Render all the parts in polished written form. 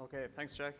Okay, thanks, Jack.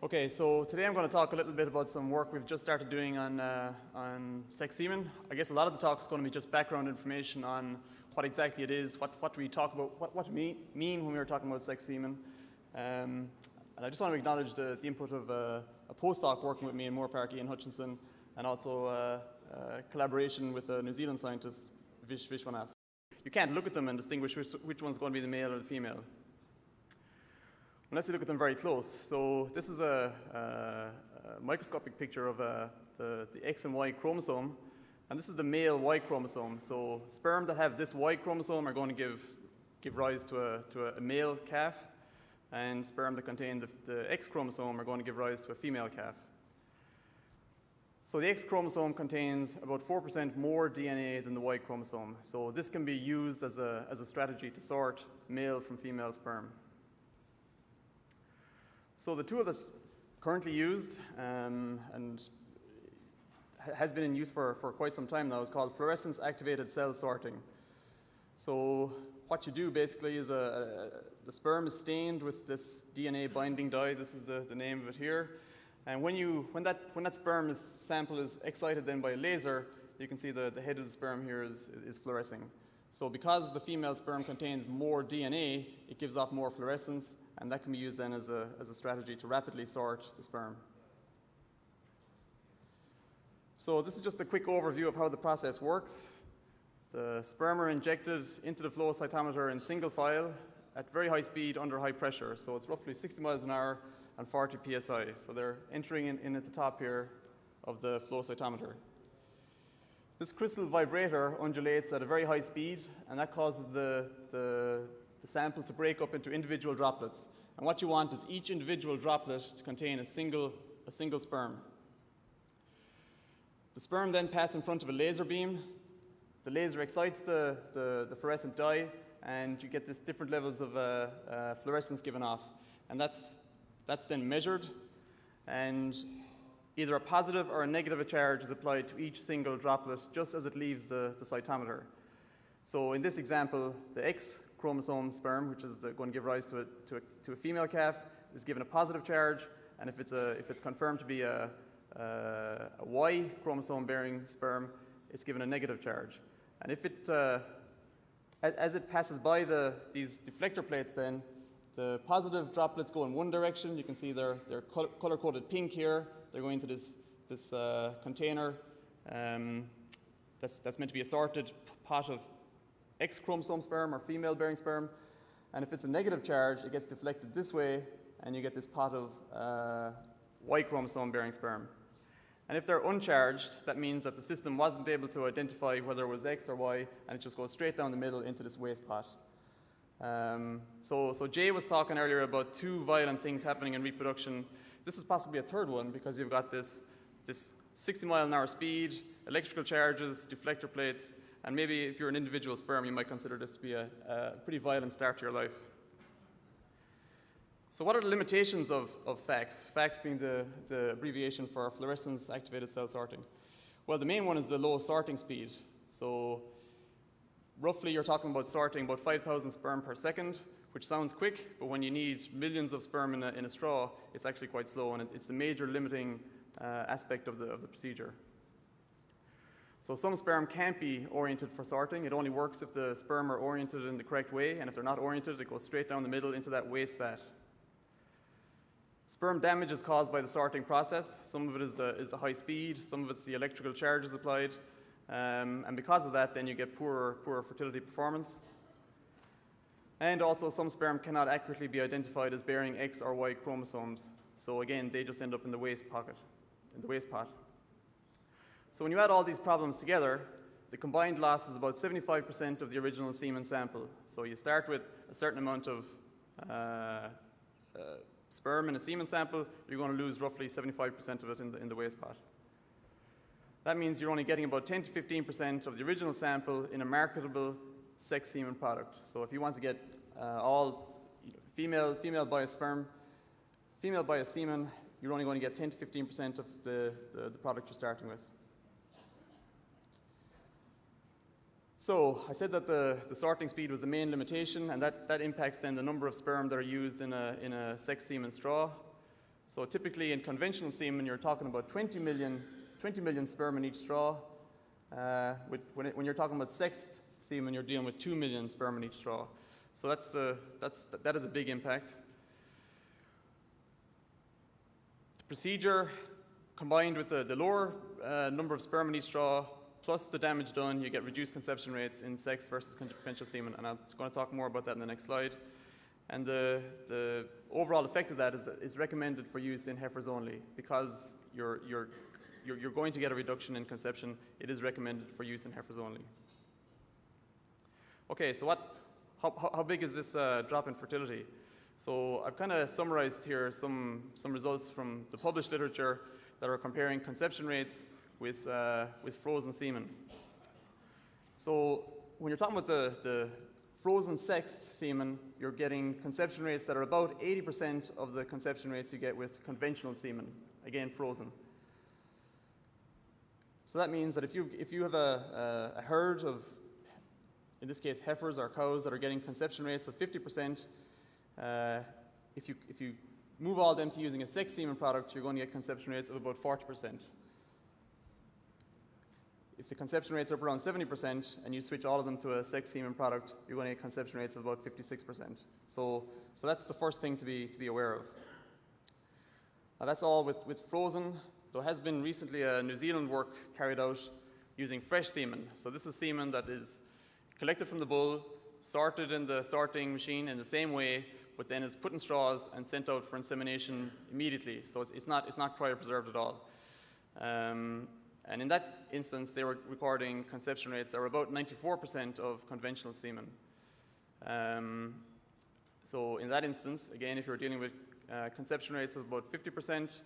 Okay, so today I'm going to talk a little bit about some work we've just started doing on sex semen. I guess a lot of the talk is going to be just background information on what exactly it is, what we talk about, what we mean when we were talking about sex semen. And I just want to acknowledge the input of a postdoc working with me in Moorpark, Ian Hutchinson, and also collaboration with a New Zealand scientist, Vishwanath. You can't look at them and distinguish which one's going to be the male or the female, unless you look at them very close. So this is a microscopic picture of the X and Y chromosome, and this is the male Y chromosome. So sperm that have this Y chromosome are going to give rise to a male calf, and sperm that contain the X chromosome are going to give rise to a female calf. So the X chromosome contains about 4% more DNA than the Y chromosome. So this can be used as a strategy to sort male from female sperm. So the tool that's currently used and has been in use for quite some time now is called fluorescence activated cell sorting. So what you do basically is the sperm is stained with this DNA binding dye. This is the name of it here. And when that sperm sample is excited then by a laser, you can see the head of the sperm here is fluorescing. So because the female sperm contains more DNA, it gives off more fluorescence, and that can be used then as a strategy to rapidly sort the sperm. So this is just a quick overview of how the process works. The sperm are injected into the flow cytometer in single file at very high speed under high pressure. So it's roughly 60 miles an hour and 40 psi. So they're entering in at the top here of the flow cytometer. This crystal vibrator undulates at a very high speed, and that causes the sample to break up into individual droplets. And what you want is each individual droplet to contain a single sperm. The sperm then pass in front of a laser beam. The laser excites the fluorescent dye, and you get this different levels of fluorescence given off. And that's then measured, and either a positive or a negative charge is applied to each single droplet just as it leaves the cytometer. So in this example, the X chromosome sperm, which is going to give rise to a female calf, is given a positive charge, and if it's confirmed to be a Y chromosome bearing sperm, it's given a negative charge. And if as it passes by these deflector plates, then the positive droplets go in one direction. You can see they're color-coded pink here. They're going to this container that's meant to be a sorted pot of X chromosome sperm or female-bearing sperm. And if it's a negative charge, it gets deflected this way, and you get this pot of Y chromosome-bearing sperm. And if they're uncharged, that means that the system wasn't able to identify whether it was X or Y, and it just goes straight down the middle into this waste pot. So Jay was talking earlier about two violent things happening in reproduction. This is possibly a third one, because you've got this 60 mile an hour speed, electrical charges, deflector plates, and maybe if you're an individual sperm, you might consider this to be a pretty violent start to your life. So what are the limitations of FACS? FACS being the abbreviation for fluorescence activated cell sorting. Well, the main one is the low sorting speed. So roughly you're talking about sorting about 5,000 sperm per second, which sounds quick, but when you need millions of sperm in a straw, it's actually quite slow, and it's the major limiting aspect of the procedure. So some sperm can't be oriented for sorting. It only works if the sperm are oriented in the correct way, and if they're not oriented, it goes straight down the middle into that waste vat. Sperm damage is caused by the sorting process. Some of it is the high speed, some of it's the electrical charges applied, and because of that, then you get poorer fertility performance. And also, some sperm cannot accurately be identified as bearing X or Y chromosomes. So again, they just end up in the waste pot. So when you add all these problems together, the combined loss is about 75% of the original semen sample. So you start with a certain amount of sperm in a semen sample, you're going to lose roughly 75% of it in the waste pot. That means you're only getting about 10 to 15% of the original sample in a marketable sex semen product. So if you want to get all female biased sperm, female biased semen, you're only going to get 10 to 15% of the product you're starting with. So I said that the sorting speed was the main limitation, and that impacts then the number of sperm that are used in a sex semen straw. So typically in conventional semen, you're talking about 20 million sperm in each straw. When you're talking about sexed semen, you're dealing with 2 million sperm in each straw. So that is a big impact. The procedure, combined with the lower number of sperm in each straw, plus the damage done, you get reduced conception rates in sex versus conventional semen, and I'm going to talk more about that in the next slide. And the overall effect of that is recommended for use in heifers only. Because you're going to get a reduction in conception, it is recommended for use in heifers only. Okay, so how big is this drop in fertility? So I've kind of summarized here some results from the published literature that are comparing conception rates with frozen semen. So when you're talking about the frozen sexed semen, you're getting conception rates that are about 80% of the conception rates you get with conventional semen, again frozen. So that means that if you have a herd of, in this case, heifers or cows that are getting conception rates of 50%, if you move all of them to using a sex semen product, you're going to get conception rates of about 40%. If the conception rates are up around 70% and you switch all of them to a sex semen product, you're going to get conception rates of about 56%. So that's the first thing to be aware of. Now that's all with frozen. There has been recently a New Zealand work carried out using fresh semen. So this is semen that is collected from the bull, sorted in the sorting machine in the same way, but then is put in straws and sent out for insemination immediately. So it's not cryopreserved at all. And in that instance, they were recording conception rates that were about 94% of conventional semen. So in that instance, again, if you're dealing with conception rates of about 50%,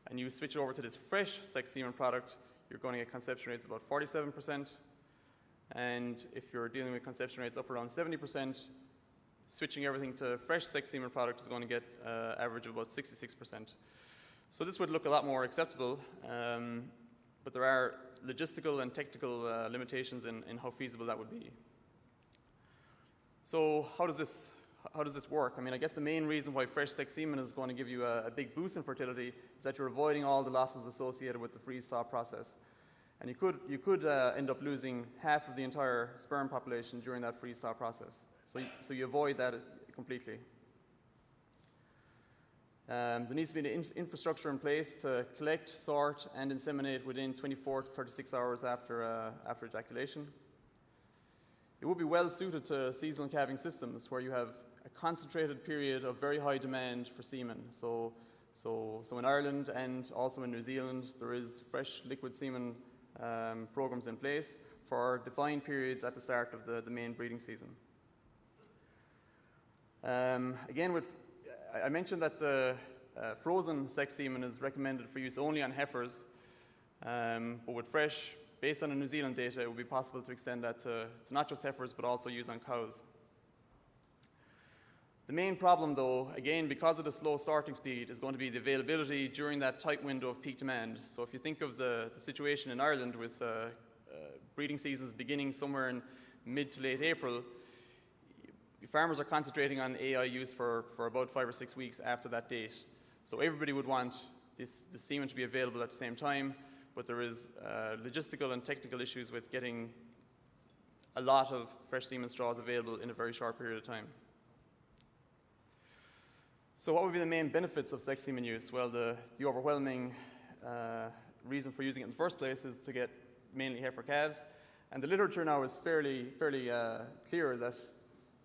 and you switch over to this fresh sex semen product, you're going to get conception rates of about 47%. And if you're dealing with conception rates up around 70%, switching everything to fresh sex semen product is going to get average of about 66%. So this would look a lot more acceptable, but there are logistical and technical limitations in how feasible that would be. So how does this work? I mean, I guess the main reason why fresh sex semen is going to give you a big boost in fertility is that you're avoiding all the losses associated with the freeze-thaw process. And you could end up losing half of the entire sperm population during that freeze-thaw process. So you avoid that completely. There needs to be an infrastructure in place to collect, sort, and inseminate within 24 to 36 hours after ejaculation. It would be well suited to seasonal calving systems where you have a concentrated period of very high demand for semen. So in Ireland and also in New Zealand, there is fresh liquid semen programs in place for defined periods at the start of the main breeding season. Again, I mentioned that the frozen sex semen is recommended for use only on heifers, but with fresh, based on the New Zealand data, it would be possible to extend that to not just heifers, but also use on cows. The main problem, though, again, because of the slow sorting speed, is going to be the availability during that tight window of peak demand. So if you think of the situation in Ireland with breeding seasons beginning somewhere in mid to late April, farmers are concentrating on AI use for about 5 or 6 weeks after that date. So everybody would want the semen to be available at the same time, but there is logistical and technical issues with getting a lot of fresh semen straws available in a very short period of time. So what would be the main benefits of sex semen use? Well, the overwhelming reason for using it in the first place is to get mainly heifer calves. And the literature now is fairly clear that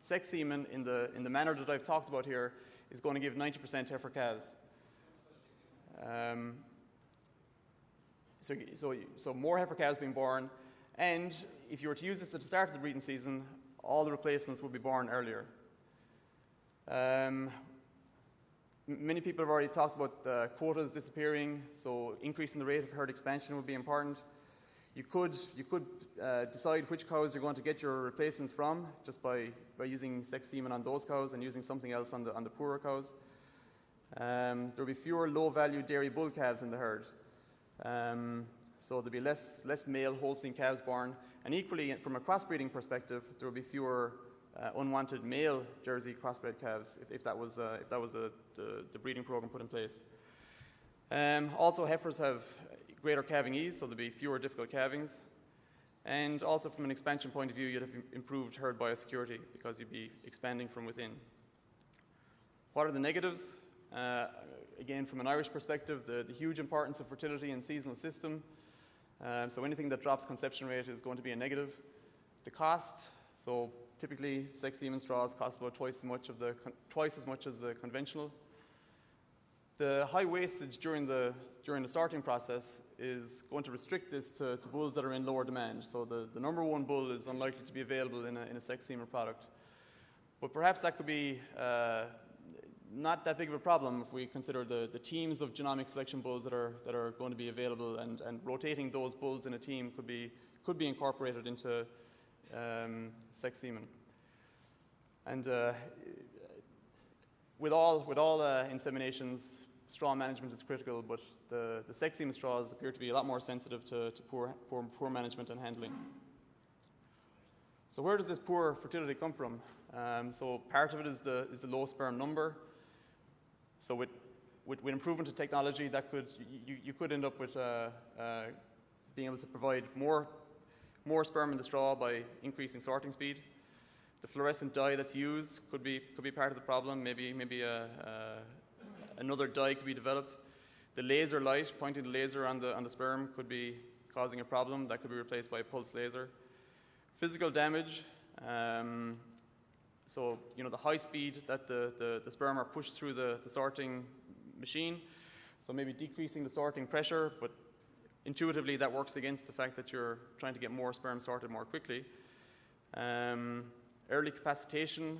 sex semen in the manner that I've talked about here is going to give 90% heifer calves. So more heifer calves being born, and if you were to use this at the start of the breeding season, all the replacements would be born earlier. Many people have already talked about quotas disappearing, so increasing the rate of herd expansion would be important. You could decide which cows you're going to get your replacements from just by using sex semen on those cows and using something else on the poorer cows. There will be fewer low-value dairy bull calves in the herd. So there'll be less male Holstein calves born, And equally, from a crossbreeding perspective, there will be fewer unwanted male Jersey crossbred calves if that was the breeding program put in place. Also, heifers have greater calving ease, so there'll be fewer difficult calvings. And also, from an expansion point of view, you'd have improved herd biosecurity because you'd be expanding from within. What are the negatives? Again, from an Irish perspective, the huge importance of fertility in seasonal system. So anything that drops conception rate is going to be a negative. The cost, so typically sex semen straws cost about twice as much as the conventional. The high wastage during the sorting process is going to restrict this to bulls that are in lower demand. So the number one bull is unlikely to be available in a sex semen product. But perhaps that could be not that big of a problem if we consider the teams of genomic selection bulls that are going to be available, and rotating those bulls in a team could be incorporated into sex semen. And with all inseminations, straw management is critical, but the sex semen straws appear to be a lot more sensitive to poor management and handling. So where does this poor fertility come from? So part of it is the low sperm number. So with improvement in technology, you could end up with being able to provide more sperm in the straw by increasing sorting speed. The fluorescent dye that's used could be part of the problem. Maybe another dye could be developed. The laser light, pointing the laser on the sperm, could be causing a problem. That could be replaced by a pulse laser. Physical damage. So, the high speed that the sperm are pushed through the sorting machine. So maybe decreasing the sorting pressure, but intuitively that works against the fact that you're trying to get more sperm sorted more quickly. Early capacitation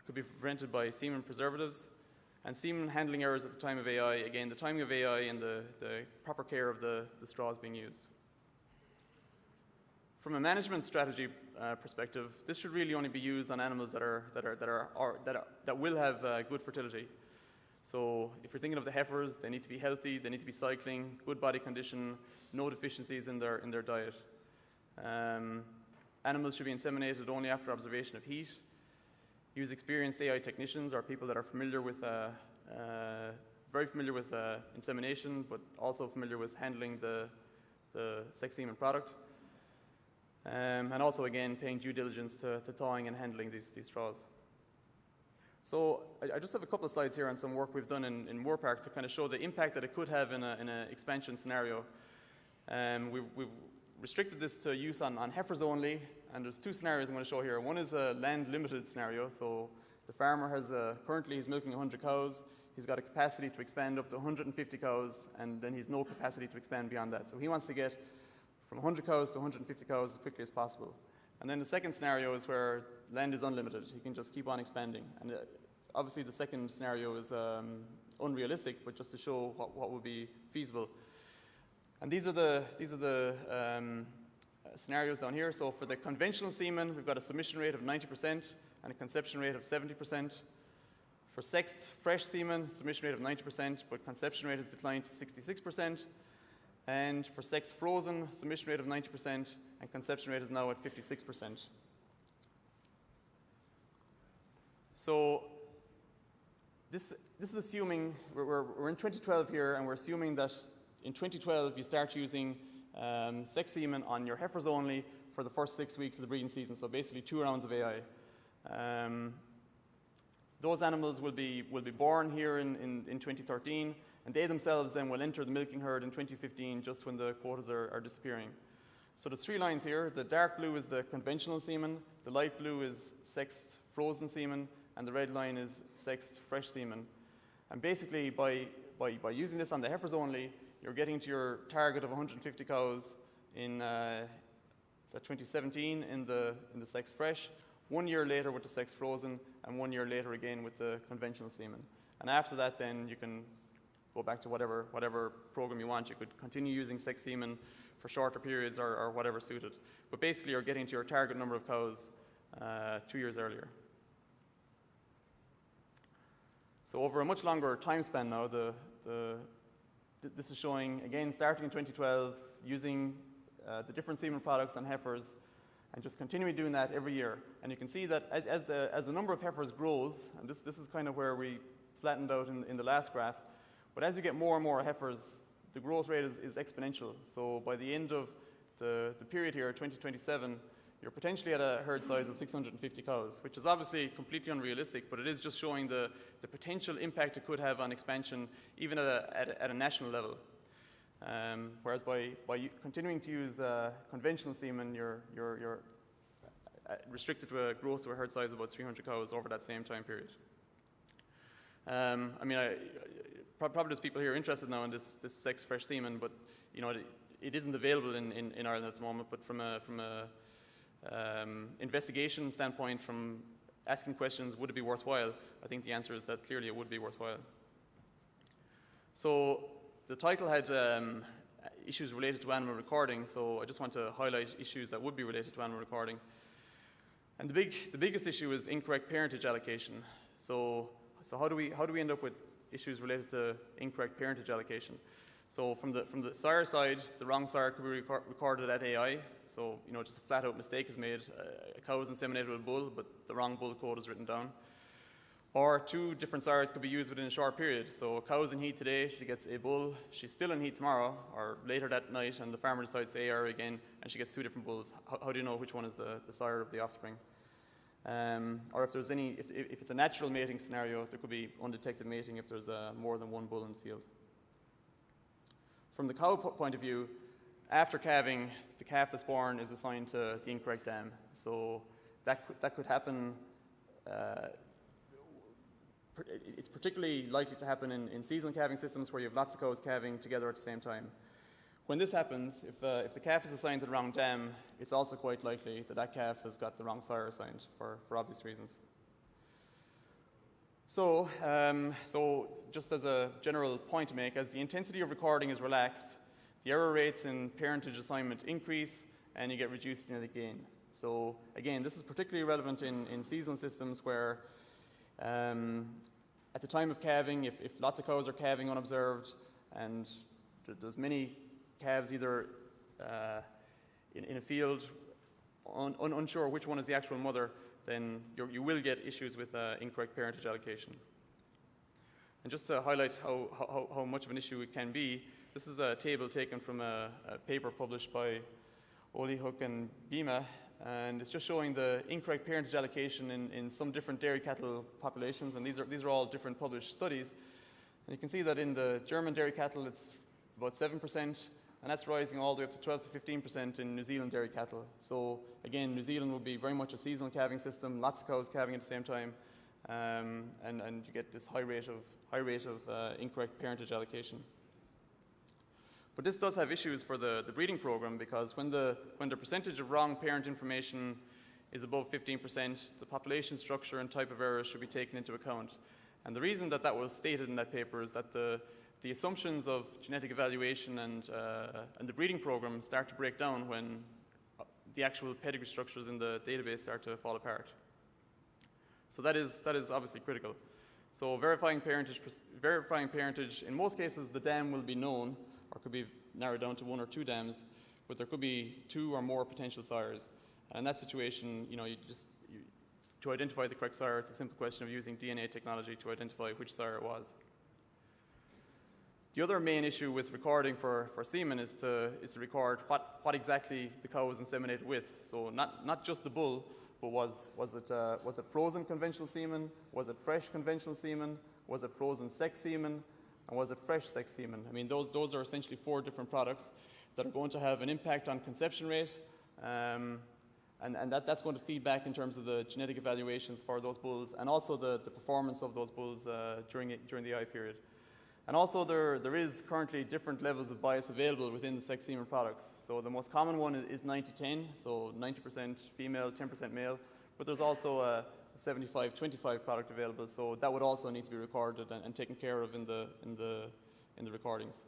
could be prevented by semen preservatives. And semen handling errors at the time of AI. Again, the timing of AI and the proper care of the straws being used. From a management strategy perspective, this should really only be used on animals that will have good fertility. So if you're thinking of the heifers, they need to be healthy, they need to be cycling, good body condition, no deficiencies in their diet. Animals should be inseminated only after observation of heat. Use experienced AI technicians or people that are very familiar with insemination, but also familiar with handling the sex semen product. And also, again, paying due diligence to thawing and handling these straws. So I just have a couple of slides here on some work we've done in Moorpark to kind of show the impact that it could have in an expansion scenario. We've restricted this to use on heifers only, and there's two scenarios I'm going to show here. One is a land-limited scenario, so the farmer currently he's milking 100 cows, he's got a capacity to expand up to 150 cows, and then he's no capacity to expand beyond that. So he wants to get from 100 cows to 150 cows as quickly as possible. And then the second scenario is where land is unlimited. He can just keep on expanding. And obviously the second scenario is unrealistic, but just to show what would be feasible. And these are the scenarios down here. So for the conventional semen, we've got a submission rate of 90% and a conception rate of 70%. For sexed fresh semen, submission rate of 90%, but conception rate has declined to 66%. And for sexed frozen, submission rate of 90%, and conception rate is now at 56%. So this is assuming, we're in 2012 here, and we're assuming that in 2012 you start using sex semen on your heifers only for the first 6 weeks of the breeding season, so basically 2 rounds of AI. Those animals will be born here in 2013, and they themselves then will enter the milking herd in 2015, just when the quotas are disappearing. So there's 3 lines here. The dark blue is the conventional semen, the light blue is sexed frozen semen, and the red line is sexed fresh semen. And basically, by using this on the heifers only, you're getting to your target of 150 cows in 2017 in the sexed fresh, 1 year later with the sexed frozen, and 1 year later again with the conventional semen. And after that, then you can go back to whatever program you want. You could continue using sex semen for shorter periods or whatever suited. But basically, you're getting to your target number of cows 2 years earlier. So over a much longer time span now, this is showing, again, starting in 2012, using the different semen products on heifers and just continuing doing that every year. And you can see that as the number of heifers grows, and this is kind of where we flattened out in the last graph, but as you get more and more heifers, the growth rate is exponential. So by the end of the period here, 2027, you're potentially at a herd size of 650 cows, which is obviously completely unrealistic, but it is just showing the potential impact it could have on expansion, even at a national level. Whereas by continuing to use conventional semen, you're restricted to a growth to a herd size of about 300 cows over that same time period. Probably there's people here interested now in this sex fresh semen, but it isn't available in Ireland at the moment. But from a investigation standpoint, from asking questions, would it be worthwhile? I think the answer is that clearly it would be worthwhile. So the title had issues related to animal recording, so I just want to highlight issues that would be related to animal recording. And the biggest issue is incorrect parentage allocation. So how do we end up with issues related to incorrect parentage allocation? So from the sire side, the wrong sire could be recorded at AI. So just a flat out mistake is made. A cow is inseminated with a bull, but the wrong bull code is written down. Or two different sires could be used within a short period. So a cow's in heat today, she gets a bull, she's still in heat tomorrow, or later that night, and the farmer decides to AR again, and she gets two different bulls. How do you know which one is the sire of the offspring? Or if there's if it's a natural mating scenario, there could be undetected mating if there's more than one bull in the field. From the cow point of view, after calving, the calf that's born is assigned to the incorrect dam. So that could happen. It's particularly likely to happen in seasonal calving systems where you have lots of cows calving together at the same time. When this happens, if the calf is assigned to the wrong dam, it's also quite likely that calf has got the wrong sire assigned for obvious reasons. So just as a general point to make, as the intensity of recording is relaxed, the error rates in parentage assignment increase and you get reduced genetic gain. So again, this is particularly relevant in seasonal systems where at the time of calving, if lots of cows are calving unobserved and there's many calves either in a field unsure which one is the actual mother, then you will get issues with incorrect parentage allocation. And just to highlight how much of an issue it can be, this is a table taken from a paper published by Oli, Hook and Bima, and it's just showing the incorrect parentage allocation in some different dairy cattle populations, and these are all different published studies. And you can see that in the German dairy cattle it's about 7%, and that's rising all the way up to 12 to 15% in New Zealand dairy cattle. So again, New Zealand will be very much a seasonal calving system, lots of cows calving at the same time, and you get this high rate of incorrect parentage allocation. But this does have issues for the breeding program, because when the percentage of wrong parent information is above 15%, the population structure and type of errors should be taken into account. And the reason that was stated in that paper is that the assumptions of genetic evaluation and the breeding program start to break down when the actual pedigree structures in the database start to fall apart. So that is obviously critical. So verifying parentage, in most cases the dam will be known, or could be narrowed down to one or two dams, but there could be two or more potential sires. And in that situation, to identify the correct sire, it's a simple question of using DNA technology to identify which sire it was. The other main issue with recording for semen is to record what exactly the cow was inseminated with. So not just the bull, but was it frozen conventional semen? Was it fresh conventional semen? Was it frozen sex semen? And was it fresh sex semen? I mean, those are essentially four different products that are going to have an impact on conception rate, and that's going to feed back in terms of the genetic evaluations for those bulls, and also the performance of those bulls during the eye period. And also there is currently different levels of bias available within the sex semen products. So the most common one is 90-10, so 90% female, 10% male, but there's also a 75-25 product available, so that would also need to be recorded and taken care of in the recordings.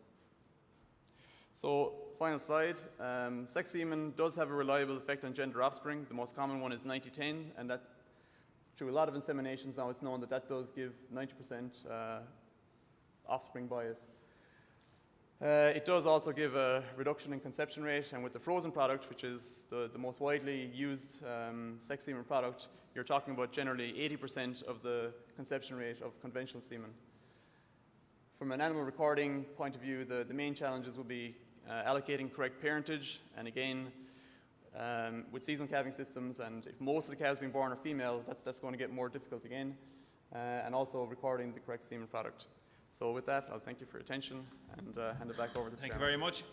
So final slide, sex semen does have a reliable effect on gender offspring. The most common one is 90-10, and that through a lot of inseminations now it's known that does give 90% offspring bias. It does also give a reduction in conception rate, and with the frozen product, which is the most widely used sex semen product, you're talking about generally 80% of the conception rate of conventional semen. From an animal recording point of view, the main challenges will be allocating correct parentage, and again, with seasonal calving systems, and if most of the calves being born are female, that's going to get more difficult again, and also recording the correct semen product. So with that, I'll thank you for your attention and hand it back over to the Thank you chairman. very much.